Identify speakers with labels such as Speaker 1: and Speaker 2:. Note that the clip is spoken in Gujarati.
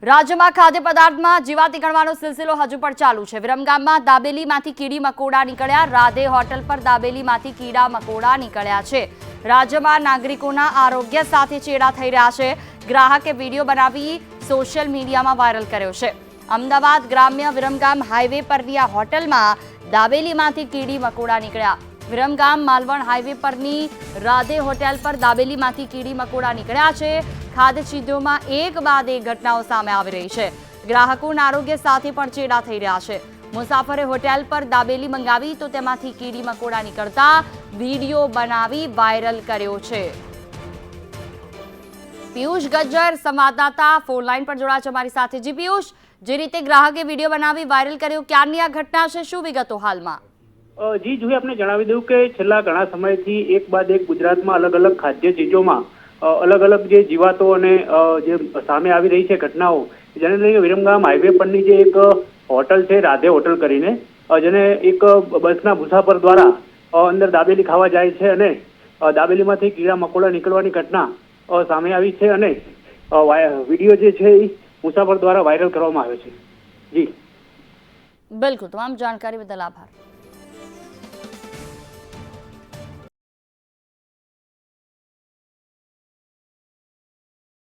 Speaker 1: રાજ્યમાં ખાદ્ય પદાર્થમાં જીવાત નીકળવાનો સિલસિલો હજુ પણ ચાલુ છે। વિરમગામમાં દાબેલીમાંથી કીડી મકોડા નીકળ્યા। રાધે હોટલ પર દાબેલીમાંથી કીડા મકોડા નીકળ્યા છે। રાજ્યમાં નાગરિકોના આરોગ્ય સાથે ચેડા થઈ રહ્યા છે। ગ્રાહકે વિડીયો બનાવી સોશિયલ મીડિયામાં વાયરલ કર્યો છે। અમદાવાદ ગ્રામ્ય વિરમગામ હાઈવે પરની આ હોટલમાં દાબેલીમાંથી કીડી મકોડા નીકળ્યા। વિરમગામ માલવણ હાઈવે પરની રાધે હોટેલ પર દાબેલીમાંથી કીડી મકોડા નીકળ્યા છે। ખાદ્ય ચીજોમાં એક બાદ એક ઘટનાઓ સામે આવી રહી છે। ગ્રાહકોના આરોગ્ય સાથે પણ ચેડા થઈ રહ્યા છે। મુસાફરે હોટેલ પર દાબેલી મંગાવી તો તેમાંથી કીડી મકોડા નીકળતા વિડીયો બનાવી વાયરલ કર્યો છે। પિયુષ ગજ્જર સંવાદદાતા ફોન લાઈન પર જોડાયા છે અમારી સાથે। જી પિયુષ, જે રીતે ગ્રાહકે વિડીયો બનાવી વાયરલ કર્યો, ક્યારની આ ઘટના છે, શું વિગતો હાલમાં?
Speaker 2: જી જોઈએ આપણે જણાવી દઉં કે છેલ્લા ઘણા સમયથી એક બાદ એક ગુજરાતમાં અલગ અલગ ખાદ્ય ચીજોમાં અલગ અલગ જે જીવાતો અને જે સામે આવી રહી છે ઘટનાઓ, જેને લઈને વિરમગામ હાઈવે પરની જે એક હોટલ છે રાધે હોટલ કરીને, જેને એક બસના મુસાફર દ્વારા અંદર દાબેલી ખાવા જાય છે અને દાબેલીમાંથી કીડા મકોડા નીકળવાની ઘટના સામે આવી છે અને વિડીયો જે છે એ મુસાફર દ્વારા વાયરલ કરવામાં આવ્યો છે। જી
Speaker 1: બિલકુલ, તમામ જાણકારી બદલ આભાર।